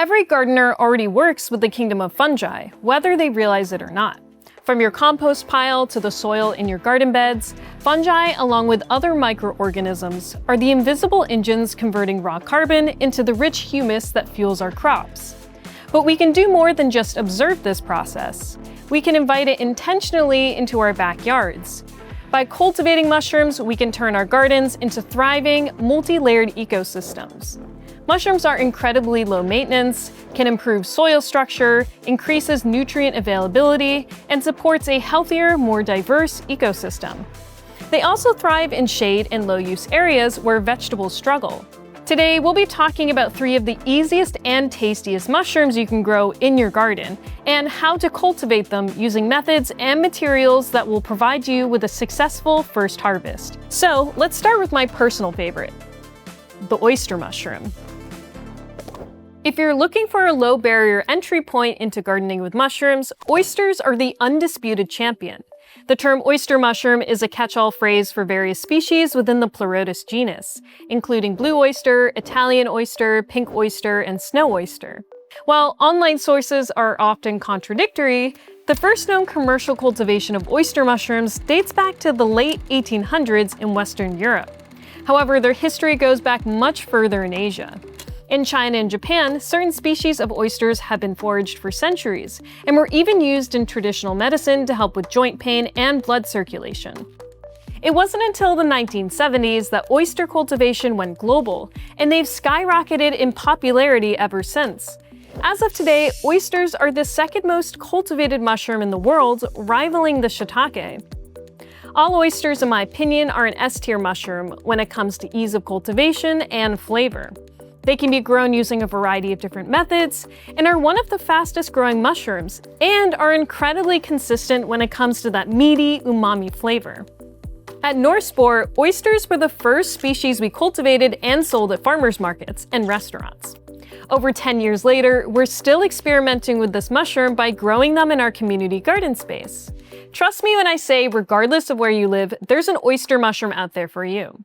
Every gardener already works with the kingdom of fungi, whether they realize it or not. From your compost pile to the soil in your garden beds, fungi, along with other microorganisms, are the invisible engines converting raw carbon into the rich humus that fuels our crops. But we can do more than just observe this process. We can invite it intentionally into our backyards. By cultivating mushrooms, we can turn our gardens into thriving, multi-layered ecosystems. Mushrooms are incredibly low maintenance, can improve soil structure, increases nutrient availability, and supports a healthier, more diverse ecosystem. They also thrive in shade and low-use areas where vegetables struggle. Today, we'll be talking about 3 of the easiest and tastiest mushrooms you can grow in your garden, and how to cultivate them using methods and materials that will provide you with a successful first harvest. So, let's start with my personal favorite, the oyster mushroom. If you're looking for a low barrier entry point into gardening with mushrooms, oysters are the undisputed champion. The term oyster mushroom is a catch-all phrase for various species within the Pleurotus genus, including blue oyster, Italian oyster, pink oyster, and snow oyster. While online sources are often contradictory, the first known commercial cultivation of oyster mushrooms dates back to the late 1800s in Western Europe. However, their history goes back much further in Asia. In China and Japan, certain species of oysters have been foraged for centuries, and were even used in traditional medicine to help with joint pain and blood circulation. It wasn't until the 1970s that oyster cultivation went global, and they've skyrocketed in popularity ever since. As of today, oysters are the second most cultivated mushroom in the world, rivaling the shiitake. All oysters, in my opinion, are an S-tier mushroom when it comes to ease of cultivation and flavor. They can be grown using a variety of different methods, and are one of the fastest growing mushrooms, and are incredibly consistent when it comes to that meaty, umami flavor. At Spore, oysters were the first species we cultivated and sold at farmers markets and restaurants. Over 10 years later, we're still experimenting with this mushroom by growing them in our community garden space. Trust me when I say, regardless of where you live, there's an oyster mushroom out there for you.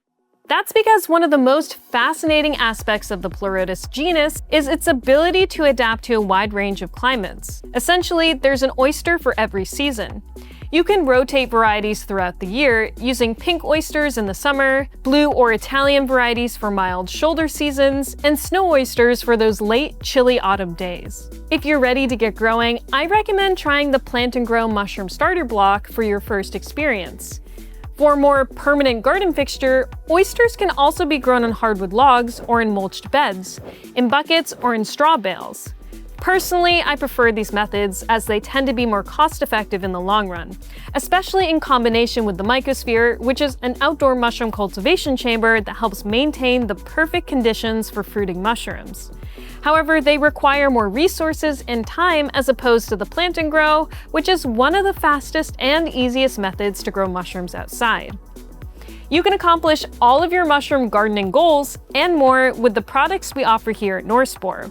That's because one of the most fascinating aspects of the Pleurotus genus is its ability to adapt to a wide range of climates. Essentially, there's an oyster for every season. You can rotate varieties throughout the year, using pink oysters in the summer, blue or Italian varieties for mild shoulder seasons, and snow oysters for those late, chilly autumn days. If you're ready to get growing, I recommend trying the Plant and Grow Mushroom Starter Block for your first experience. For a more permanent garden fixture, oysters can also be grown on hardwood logs or in mulched beds, in buckets or in straw bales. Personally, I prefer these methods as they tend to be more cost-effective in the long run, especially in combination with the mycosphere, which is an outdoor mushroom cultivation chamber that helps maintain the perfect conditions for fruiting mushrooms. However, they require more resources and time as opposed to the Plant and Grow, which is one of the fastest and easiest methods to grow mushrooms outside. You can accomplish all of your mushroom gardening goals and more with the products we offer here at Spore.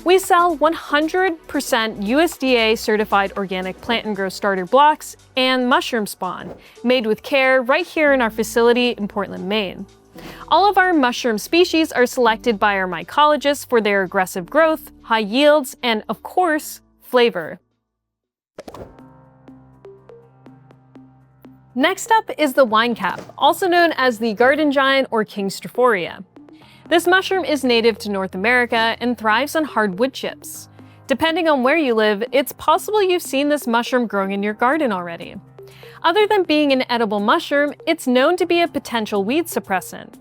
We sell 100% USDA certified organic Plant and Grow starter blocks and mushroom spawn, made with care right here in our facility in Portland, Maine. All of our mushroom species are selected by our mycologists for their aggressive growth, high yields, and, of course, flavor. Next up is the wine cap, also known as the garden giant or king strophoria. This mushroom is native to North America and thrives on hard wood chips. Depending on where you live, it's possible you've seen this mushroom growing in your garden already. Other than being an edible mushroom, it's known to be a potential weed suppressant.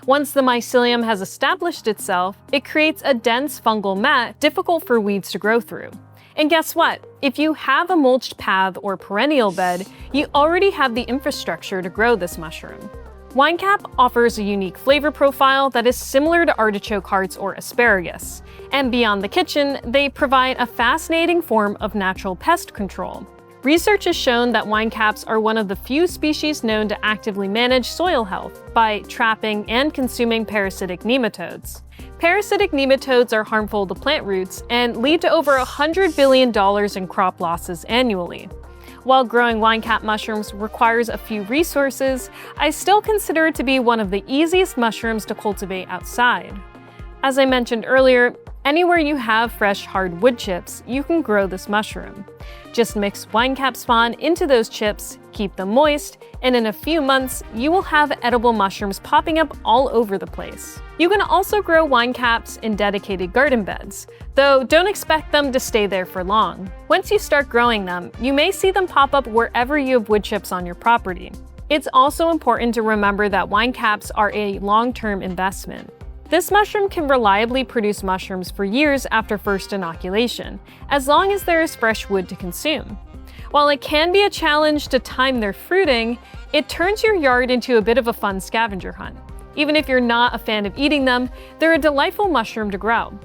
Once the mycelium has established itself, it creates a dense fungal mat difficult for weeds to grow through. And guess what? If you have a mulched path or perennial bed, you already have the infrastructure to grow this mushroom. Winecap offers a unique flavor profile that is similar to artichoke hearts or asparagus. And beyond the kitchen, they provide a fascinating form of natural pest control. Research has shown that winecaps are one of the few species known to actively manage soil health by trapping and consuming parasitic nematodes. Parasitic nematodes are harmful to plant roots and lead to over $100 billion in crop losses annually. While growing winecap mushrooms requires a few resources, I still consider it to be one of the easiest mushrooms to cultivate outside. As I mentioned earlier, Anywhere you have fresh hard wood chips, you can grow this mushroom. Just mix wine cap spawn into those chips, keep them moist, and in a few months, you will have edible mushrooms popping up all over the place. You can also grow wine caps in dedicated garden beds, though don't expect them to stay there for long. Once you start growing them, you may see them pop up wherever you have wood chips on your property. It's also important to remember that wine caps are a long-term investment. This mushroom can reliably produce mushrooms for years after first inoculation, as long as there is fresh wood to consume. While it can be a challenge to time their fruiting, it turns your yard into a bit of a fun scavenger hunt. Even if you're not a fan of eating them, they're a delightful mushroom to grow.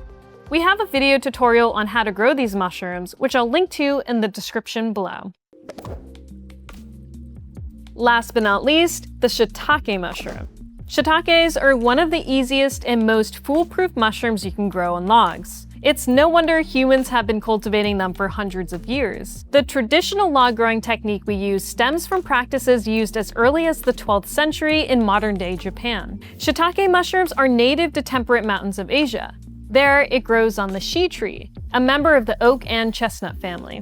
We have a video tutorial on how to grow these mushrooms, which I'll link to in the description below. Last but not least, the shiitake mushroom. Shiitakes are one of the easiest and most foolproof mushrooms you can grow on logs. It's no wonder humans have been cultivating them for hundreds of years. The traditional log growing technique we use stems from practices used as early as the 12th century in modern-day Japan. Shiitake mushrooms are native to temperate mountains of Asia. There, it grows on the shi tree, a member of the oak and chestnut family.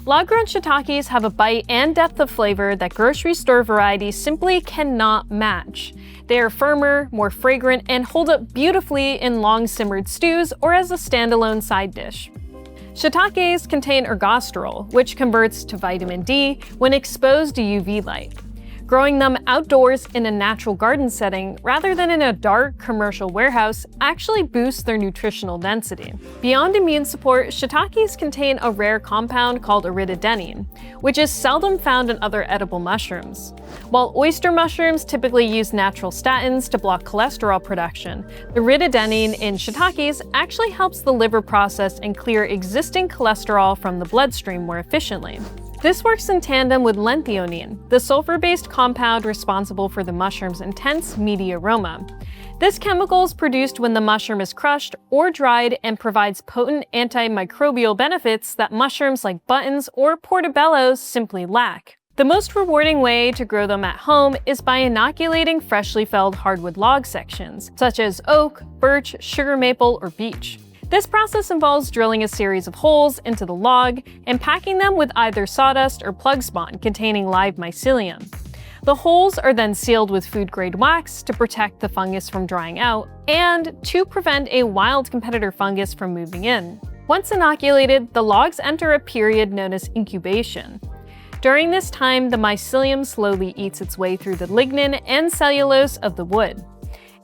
Log-grown shiitakes have a bite and depth of flavor that grocery store varieties simply cannot match. They are firmer, more fragrant, and hold up beautifully in long-simmered stews or as a standalone side dish. Shiitakes contain ergosterol, which converts to vitamin D when exposed to UV light. Growing them outdoors in a natural garden setting rather than in a dark commercial warehouse actually boosts their nutritional density. Beyond immune support, shiitakes contain a rare compound called iridodenine, which is seldom found in other edible mushrooms. While oyster mushrooms typically use natural statins to block cholesterol production, the iridodenine in shiitakes actually helps the liver process and clear existing cholesterol from the bloodstream more efficiently. This works in tandem with lenthionine, the sulfur-based compound responsible for the mushroom's intense, meaty aroma. This chemical is produced when the mushroom is crushed or dried and provides potent antimicrobial benefits that mushrooms like buttons or portobellos simply lack. The most rewarding way to grow them at home is by inoculating freshly felled hardwood log sections, such as oak, birch, sugar maple, or beech. This process involves drilling a series of holes into the log and packing them with either sawdust or plug spawn containing live mycelium. The holes are then sealed with food-grade wax to protect the fungus from drying out and to prevent a wild competitor fungus from moving in. Once inoculated, the logs enter a period known as incubation. During this time, the mycelium slowly eats its way through the lignin and cellulose of the wood.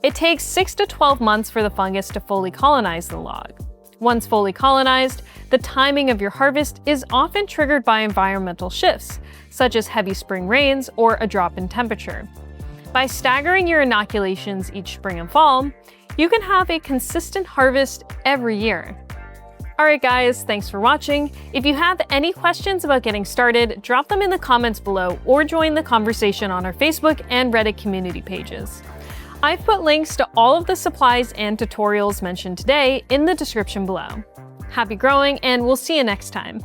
It takes 6 to 12 months for the fungus to fully colonize the log. Once fully colonized, the timing of your harvest is often triggered by environmental shifts, such as heavy spring rains or a drop in temperature. By staggering your inoculations each spring and fall, you can have a consistent harvest every year. Alright guys, thanks for watching. If you have any questions about getting started, drop them in the comments below or join the conversation on our Facebook and Reddit community pages. I've put links to all of the supplies and tutorials mentioned today in the description below. Happy growing, and we'll see you next time.